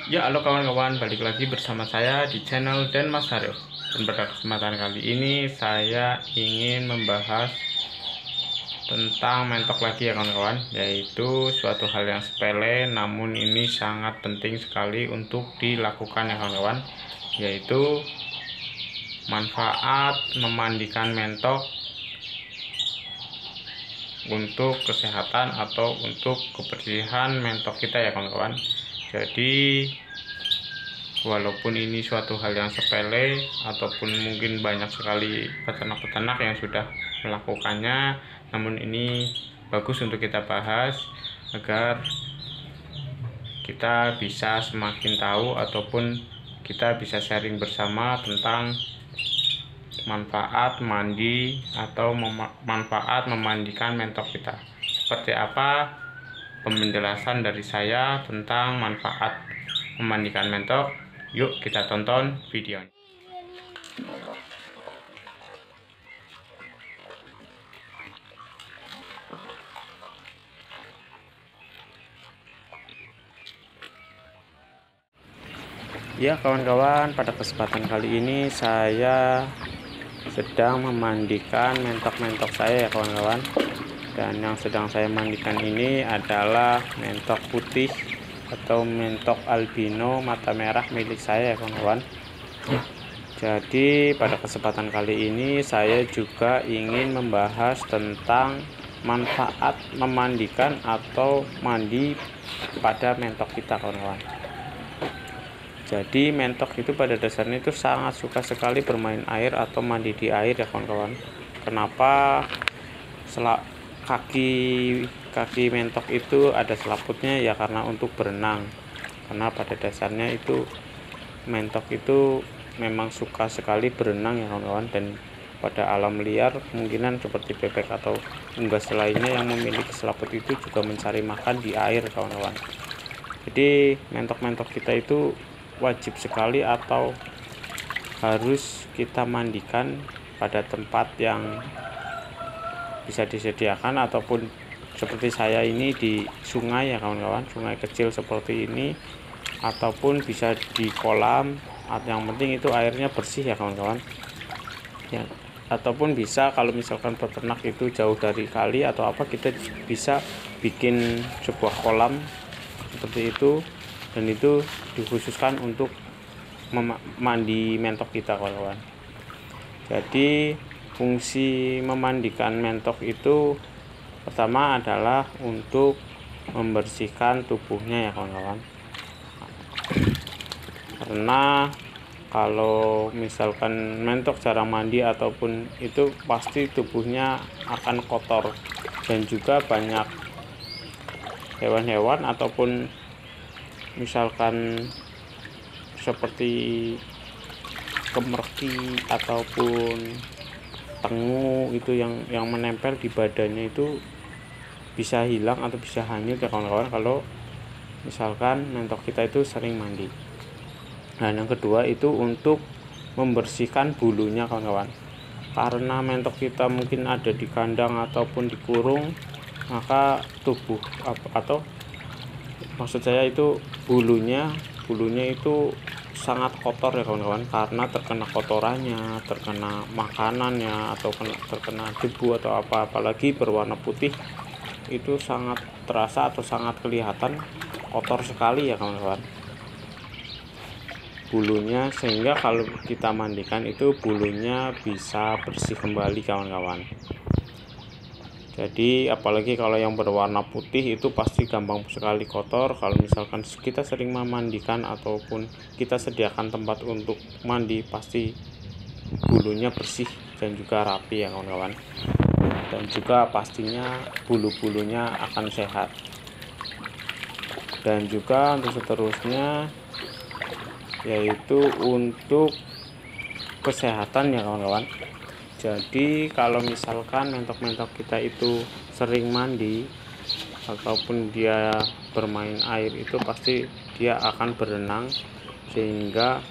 Ya, halo kawan-kawan, balik lagi bersama saya di channel Dan Mas Haryo. Dan pada kesempatan kali ini saya ingin membahas tentang mentok lagi ya kawan-kawan, yaitu suatu hal yang sepele namun ini sangat penting sekali untuk dilakukan ya kawan-kawan, yaitu manfaat memandikan mentok untuk kesehatan atau untuk kebersihan mentok kita ya kawan-kawan. Jadi walaupun ini suatu hal yang sepele ataupun mungkin banyak sekali peternak-peternak yang sudah melakukannya, namun ini bagus untuk kita bahas agar kita bisa semakin tahu ataupun kita bisa sharing bersama tentang manfaat mandi atau manfaat memandikan mentok kita. Seperti apa penjelasan dari saya tentang manfaat memandikan mentok? Yuk kita tonton videonya. Ya kawan-kawan, pada kesempatan kali ini saya sedang memandikan mentok-mentok saya ya kawan-kawan. Dan yang sedang saya mandikan ini adalah mentok putih atau mentok albino mata merah milik saya ya kawan-kawan. Jadi pada kesempatan kali ini saya juga ingin membahas tentang manfaat memandikan atau mandi pada mentok kita kawan-kawan. Jadi mentok itu pada dasarnya itu sangat suka sekali bermain air atau mandi di air ya kawan-kawan. Kenapa kaki mentok itu ada selaputnya? Ya karena untuk berenang. Karena pada dasarnya itu mentok itu memang suka sekali berenang ya kawan-kawan, dan pada alam liar kemungkinan seperti bebek atau unggas lainnya yang memiliki selaput itu juga mencari makan di air kawan-kawan. Jadi mentok-mentok kita itu wajib sekali atau harus kita mandikan pada tempat yang bisa disediakan, ataupun seperti saya ini di sungai ya kawan-kawan, sungai kecil seperti ini, ataupun bisa di kolam. Yang penting itu airnya bersih ya kawan-kawan ya. Ataupun bisa kalau misalkan peternak itu jauh dari kali atau apa, kita bisa bikin sebuah kolam seperti itu, dan itu dikhususkan untuk mandi mentok kita kawan-kawan. Jadi fungsi memandikan mentok itu pertama adalah untuk membersihkan tubuhnya ya kawan-kawan. Karena kalau misalkan mentok jarang mandi ataupun itu, pasti tubuhnya akan kotor, dan juga banyak hewan-hewan ataupun misalkan seperti kemerki ataupun tengu itu yang menempel di badannya itu bisa hilang atau bisa hanyut ya kawan-kawan kalau misalkan mentok kita itu sering mandi. Nah yang kedua itu untuk membersihkan bulunya kawan-kawan. Karena mentok kita mungkin ada di kandang ataupun dikurung, maka tubuh atau maksud saya itu bulunya itu sangat kotor ya kawan-kawan, karena terkena kotorannya, terkena makanannya, atau terkena debu atau apa, apalagi berwarna putih itu sangat terasa atau sangat kelihatan kotor sekali ya kawan-kawan bulunya, sehingga kalau kita mandikan itu bulunya bisa bersih kembali kawan-kawan. Jadi apalagi kalau yang berwarna putih itu pasti gampang sekali kotor. Kalau misalkan kita sering memandikan ataupun kita sediakan tempat untuk mandi, pasti bulunya bersih dan juga rapi ya kawan-kawan, dan juga pastinya bulu-bulunya akan sehat. Dan juga untuk seterusnya yaitu untuk kesehatan ya kawan-kawan. Jadi kalau misalkan mentok-mentok kita itu sering mandi ataupun dia bermain air, itu pasti dia akan berenang sehingga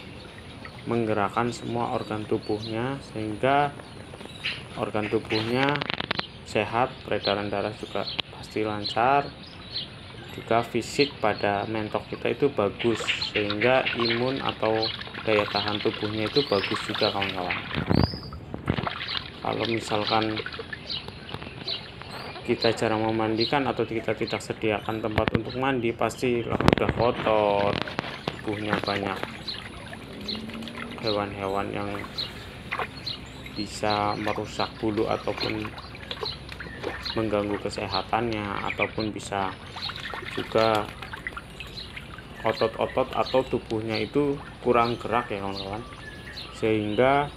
menggerakkan semua organ tubuhnya, sehingga organ tubuhnya sehat, peredaran darah juga pasti lancar, juga fisik pada mentok kita itu bagus, sehingga imun atau daya tahan tubuhnya itu bagus juga kawan-kawan. Kalau misalkan kita jarang memandikan atau kita tidak sediakan tempat untuk mandi, pasti udah kotor, tubuhnya banyak hewan-hewan yang bisa merusak bulu ataupun mengganggu kesehatannya, ataupun bisa juga otot-otot atau tubuhnya itu kurang gerak ya kawan-kawan, sehingga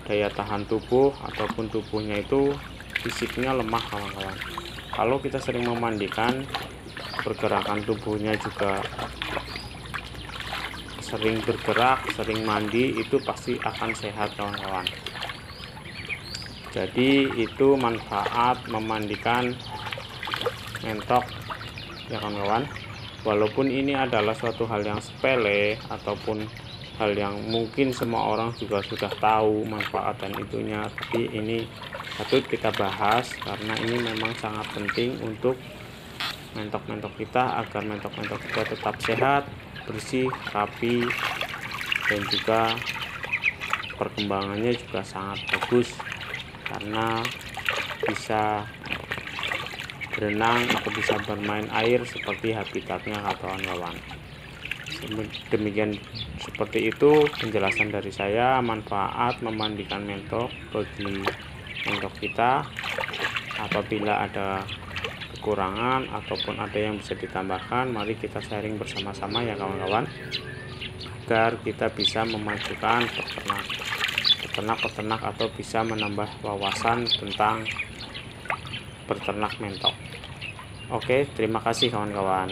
daya tahan tubuh ataupun tubuhnya itu fisiknya lemah kawan-kawan. Kalau kita sering memandikan, pergerakan tubuhnya juga sering bergerak, sering mandi, itu pasti akan sehat kawan-kawan. Jadi itu manfaat memandikan mentok ya kawan-kawan. Walaupun ini adalah suatu hal yang sepele ataupun hal yang mungkin semua orang juga sudah tahu manfaat dan itunya, tapi ini patut kita bahas karena ini memang sangat penting untuk mentok-mentok kita, agar mentok-mentok kita tetap sehat, bersih, rapi, dan juga perkembangannya juga sangat bagus karena bisa berenang atau bisa bermain air seperti habitatnya kawan-kawan. Demikian, seperti itu penjelasan dari saya manfaat memandikan mentok bagi mentok kita. Apabila ada kekurangan ataupun ada yang bisa ditambahkan, mari kita sharing bersama-sama ya kawan-kawan, agar kita bisa memajukan peternak atau bisa menambah wawasan tentang berternak mentok. Oke, terima kasih kawan-kawan.